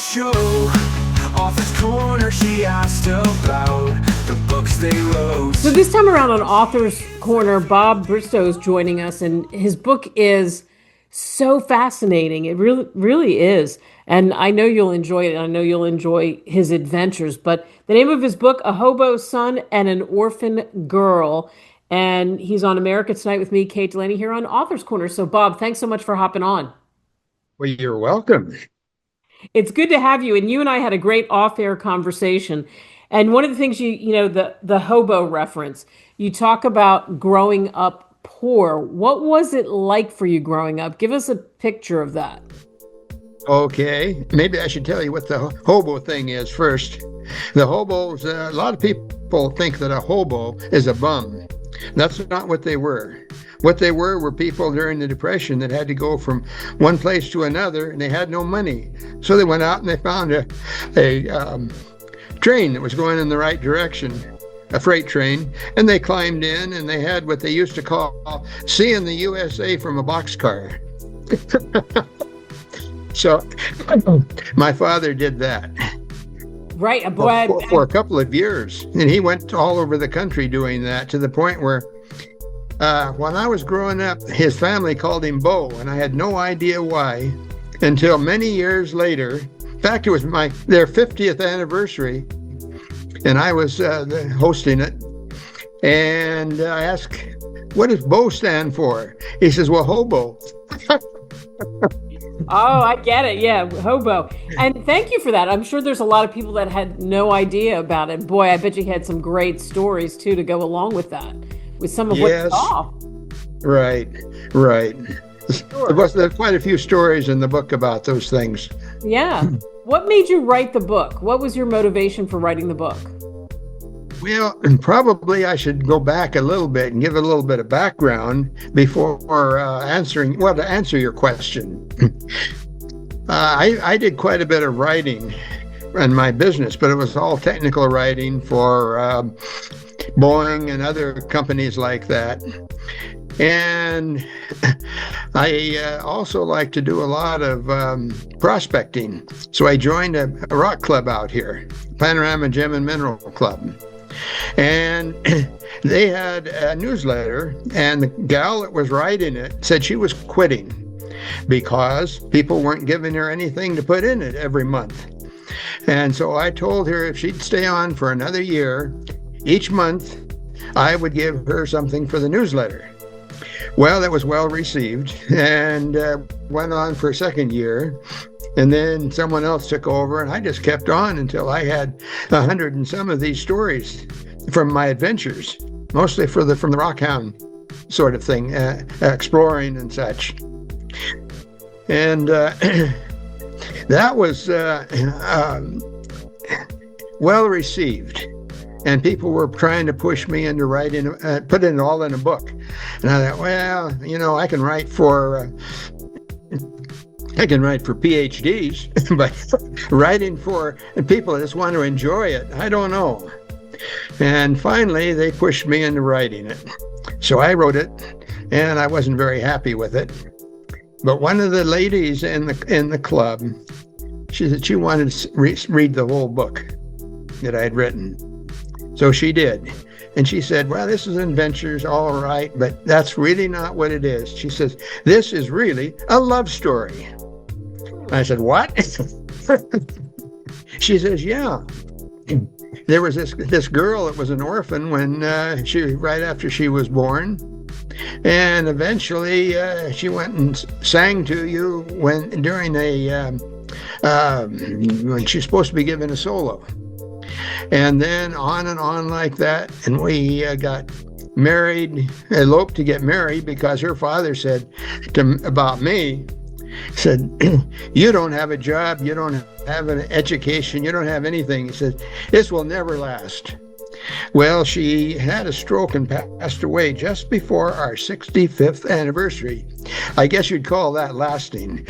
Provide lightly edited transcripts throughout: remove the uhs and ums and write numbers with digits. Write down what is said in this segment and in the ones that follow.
show. Author's Corner, she asked about the books they wrote. So this time around on Author's Corner, Bob Bristow is joining us, and his book is so fascinating. It really is. And I know you'll enjoy it. I know you'll enjoy his adventures. But the name of his book, A Hobo's Son and an Orphan Girl. And he's on America Tonight with me, Kate Delaney, here on Author's Corner. So, Bob, thanks so much for hopping on. Well, you're welcome. It's good to have you. And you and I had a great off-air conversation. And one of the things the hobo reference, you talk about growing up poor. What was it like for you growing up? Give us a picture of that. Okay, maybe I should tell you what the hobo thing is first. The hobos, a lot of people think that a hobo is a bum. That's not what they were. What they were people during the Depression that had to go from one place to another, and they had no money. So they went out and they found a train that was going in the right direction, a freight train, and they climbed in, and they had what they used to call seeing the USA from a boxcar. So my father did that. Right, for a couple of years, and he went all over the country doing that, to the point where when I was growing up, his family called him Bo, and I had no idea why until many years later. In fact, it was their 50th anniversary, and I was hosting it, and I asked, what does Bo stand for? He says, well, hobo. Oh, I get it. Yeah, hobo. And thank you for that. I'm sure there's a lot of people that had no idea about it. Boy, I bet you had some great stories, too, to go along with that, with some of what you saw. Right. Sure. There's quite a few stories in the book about those things. Yeah. What made you write the book? What was your motivation for writing the book? Well, probably I should go back a little bit and give a little bit of background before to answer your question. I did quite a bit of writing in my business, but it was all technical writing for Boeing and other companies like that. And I also like to do a lot of prospecting. So I joined a rock club out here, Panorama Gem and Mineral Club. And they had a newsletter, and the gal that was writing it said she was quitting because people weren't giving her anything to put in it every month. And so I told her if she'd stay on for another year, each month I would give her something for the newsletter. Well, that was well received, and went on for a second year. And then someone else took over, and I just kept on until I had 100 and some of these stories from my adventures, mostly from the Rockhound sort of thing, exploring and such. And that was well received. And people were trying to push me into writing, put it all in a book. And I thought, well, I can write for PhDs, but writing for people that just want to enjoy it, I don't know. And finally, they pushed me into writing it. So I wrote it, and I wasn't very happy with it. But one of the ladies in the club, she said she wanted to read the whole book that I had written. So she did. And she said, well, this is adventures, all right, but that's really not what it is. She says, this is really a love story. I said, what? She says, yeah. There was this girl that was an orphan when right after she was born. And eventually she went and sang to you during when she's supposed to be given a solo. And then on and on like that. And we got married, eloped to get married, because her father said about me, said, you don't have a job, you don't have an education, you don't have anything. He said, this will never last. Well, she had a stroke and passed away just before our 65th anniversary. I guess you'd call that lasting.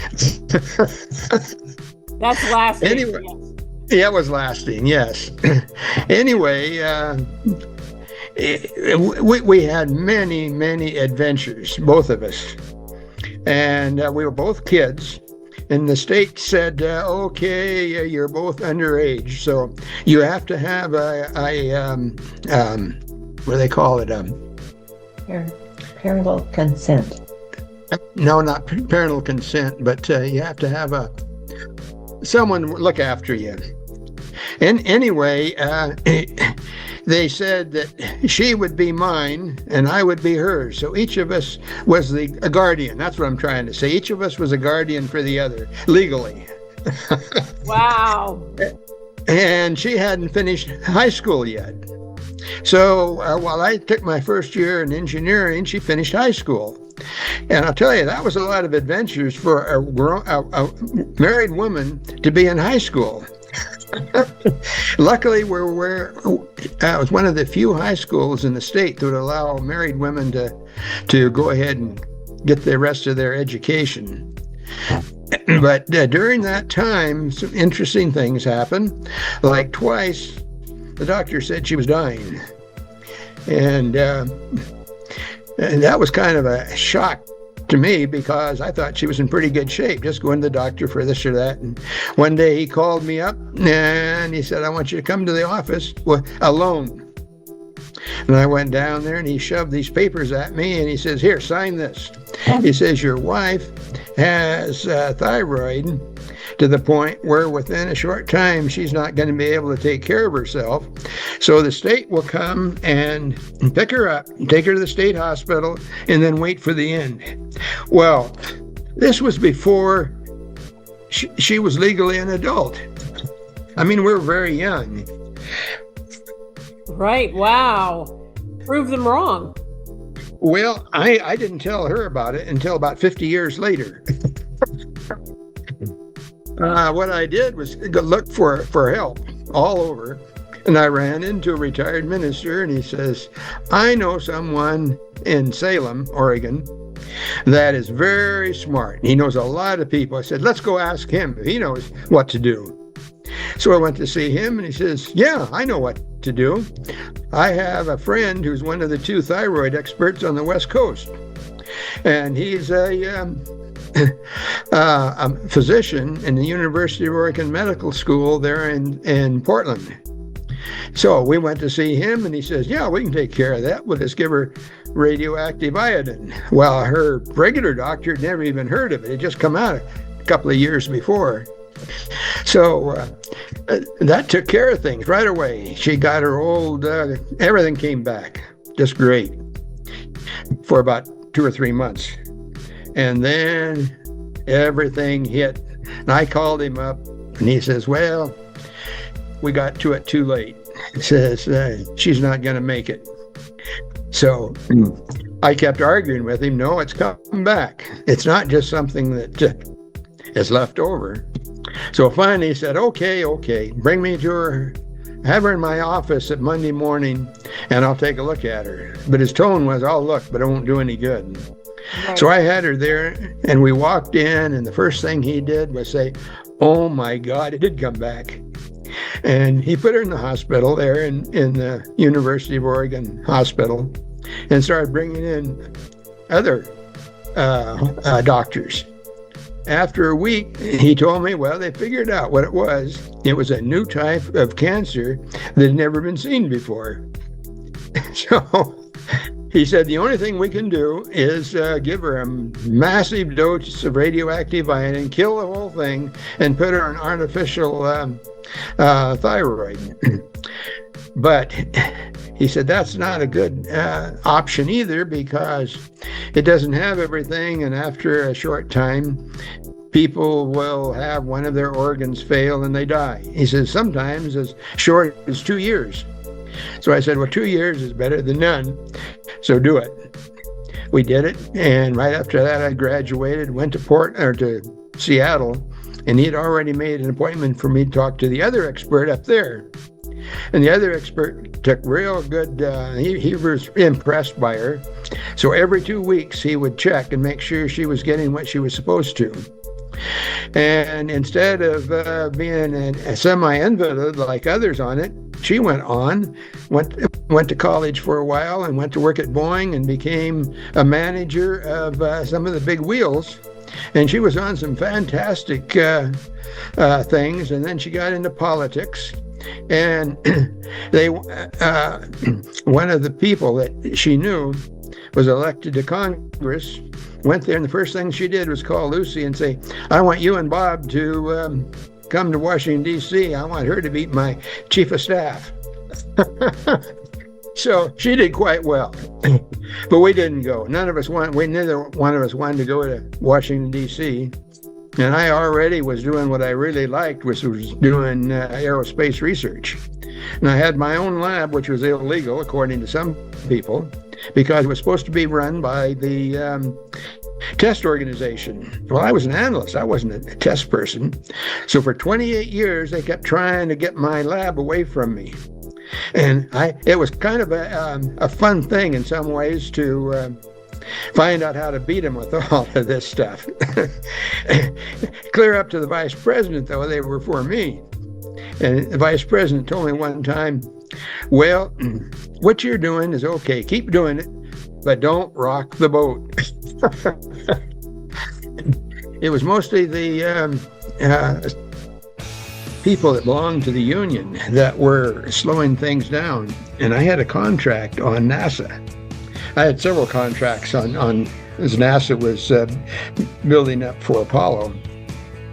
That's lasting. Anyway, yes. Yeah, it was lasting, yes. Anyway, we had many adventures, both of us. And we were both kids. And the state said, okay, you're both underage, so you have to have what do they call it? Parental consent. No, not parental consent, but you have to have someone look after you. And anyway, they said that she would be mine and I would be hers. So each of us was a guardian. That's what I'm trying to say. Each of us was a guardian for the other, legally. Wow. And she hadn't finished high school yet. So while I took my first year in engineering, she finished high school. And I'll tell you, that was a lot of adventures for a married woman to be in high school. Luckily, it was one of the few high schools in the state that would allow married women to go ahead and get the rest of their education. But during that time, some interesting things happened. Like twice, the doctor said she was dying. And that was kind of a shock to me because I thought she was in pretty good shape, just going to the doctor for this or that. And one day he called me up and he said, I want you to come to the office alone. And I went down there and he shoved these papers at me and he says, here, sign this. He says, your wife has thyroid to the point where within a short time she's not going to be able to take care of herself. So the state will come and pick her up, take her to the state hospital, and then wait for the end. Well, this was before she was legally an adult. I mean, we were very young. Right. Wow. Prove them wrong. Well, I didn't tell her about it until about 50 years later. What I did was go look for help all over. And I ran into a retired minister and he says, I know someone in Salem, Oregon, that is very smart. He knows a lot of people. I said, let's go ask him if he knows what to do. So I went to see him and he says, yeah, I know what to do. I have a friend who's one of the 2 thyroid experts on the West Coast. And he's a physician in the University of Oregon Medical School there in Portland. So we went to see him and he says, yeah, we can take care of that. We'll just give her radioactive iodine. Well, her regular doctor had never even heard of it. It had just come out a couple of years before. So that took care of things right away. She got her old, everything came back just great for about 2 or 3 months. And then everything hit. And I called him up and he says, well, we got to it too late. He says, she's not going to make it. So I kept arguing with him. No, it's coming back. It's not just something that is left over. So finally he said, okay, bring me to her. Have her in my office at Monday morning and I'll take a look at her. But his tone was, I'll look, but it won't do any good. Right. So I had her there and we walked in and the first thing he did was say, oh my God, it did come back. And he put her in the hospital there in the University of Oregon hospital and started bringing in other doctors. After a week, he told me, well, they figured out what it was. It was a new type of cancer that had never been seen before. So he said, the only thing we can do is give her a massive dose of radioactive iodine, kill the whole thing, and put her on artificial thyroid. But he said, that's not a good option either because it doesn't have everything. And after a short time, people will have one of their organs fail and they die. He says, sometimes as short as 2 years. So I said, well, 2 years is better than none. So do it. We did it. And right after that, I graduated, went to Seattle, and he had already made an appointment for me to talk to the other expert up there. And the other expert took real good, he was impressed by her. So every 2 weeks, he would check and make sure she was getting what she was supposed to. And instead of being a semi-invalid like others on it, she went to college for a while and went to work at Boeing and became a manager of some of the big wheels. And she was on some fantastic things, and then she got into politics. And one of the people that she knew was elected to Congress, went there, and the first thing she did was call Lucy and say, I want you and Bob to come to Washington, D.C. I want her to be my chief of staff. So she did quite well. But we didn't go. Neither one of us wanted to go to Washington, D.C. And I already was doing what I really liked, which was doing aerospace research. And I had my own lab, which was illegal, according to some people, because it was supposed to be run by the test organization. Well, I was an analyst. I wasn't a test person. So for 28 years, they kept trying to get my lab away from me. And it was kind of a fun thing in some ways to find out how to beat them with all of this stuff. Clear up to the vice president, though, they were for me. And the vice president told me one time, well, what you're doing is okay. Keep doing it, but don't rock the boat. It was mostly the people that belonged to the union that were slowing things down. And I had a contract on NASA. I had several contracts on as NASA was building up for Apollo.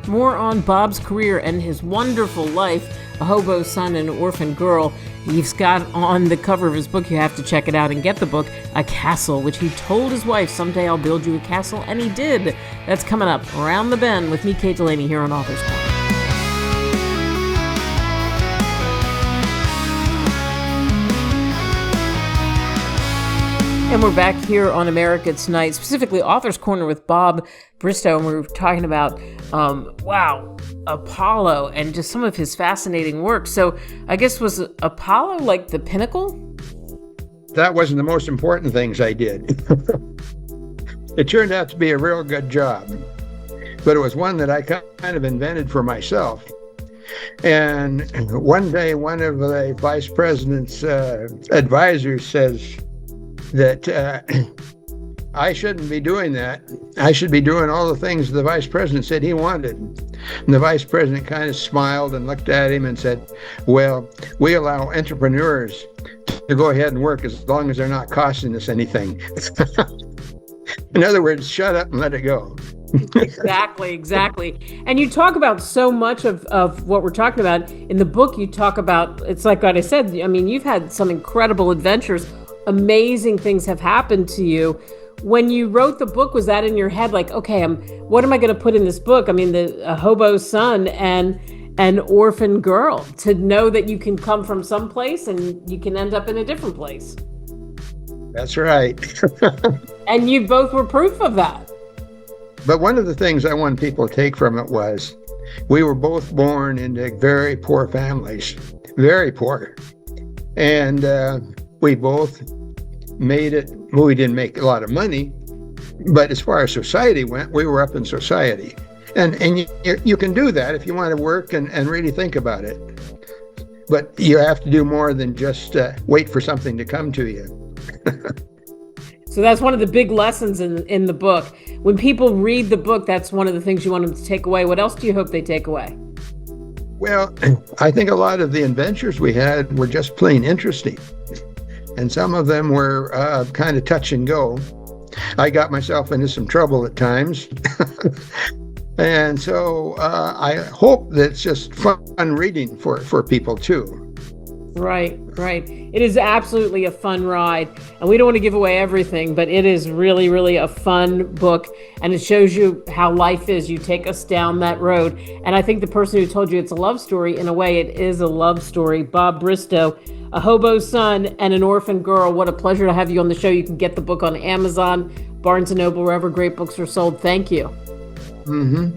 More on Bob's career and his wonderful life, a hobo son and an orphan girl. He's got on the cover of his book, you have to check it out and get the book, a castle, which he told his wife, someday I'll build you a castle, and he did. That's coming up around the bend with me, Kate Delaney, here on Author's Corner. And we're back here on America Tonight, specifically Author's Corner with Bob Bristow, and we were talking about, Apollo and just some of his fascinating work. So I guess, was Apollo like the pinnacle? That wasn't the most important things I did. It turned out to be a real good job, but it was one that I kind of invented for myself. And one day, one of the vice president's advisors says that I shouldn't be doing that. I should be doing all the things the vice president said he wanted. And the vice president kind of smiled and looked at him and said, well, we allow entrepreneurs to go ahead and work as long as they're not costing us anything. In other words, shut up and let it go. Exactly. And you talk about so much of what we're talking about. In the book, you talk about, it's like what I said, I mean, you've had some incredible adventures. Amazing things have happened to you. When you wrote the book, was that in your head? Like, okay, what am I going to put in this book? I mean, a hobo son and an orphan girl, to know that you can come from some place and you can end up in a different place. That's right. And you both were proof of that. But one of the things I want people to take from it was we were both born into very poor families, very poor. And we both made it. Well, we didn't make a lot of money, but as far as society went, we were up in society. And you can do that if you want to work and really think about it. But you have to do more than just wait for something to come to you. So that's one of the big lessons in the book. When people read the book, that's one of the things you want them to take away. What else do you hope they take away? Well, I think a lot of the adventures we had were just plain interesting. And some of them were kind of touch and go. I got myself into some trouble at times. And so I hope that it's just fun reading for people too. Right. It is absolutely a fun ride. And we don't want to give away everything, but it is really, really a fun book. And it shows you how life is. You take us down that road. And I think the person who told you it's a love story, in a way, it is a love story. Bob Bristow, a hobo son and an orphan girl. What a pleasure to have you on the show. You can get the book on Amazon, Barnes & Noble, wherever great books are sold. Thank you. Mm-hmm.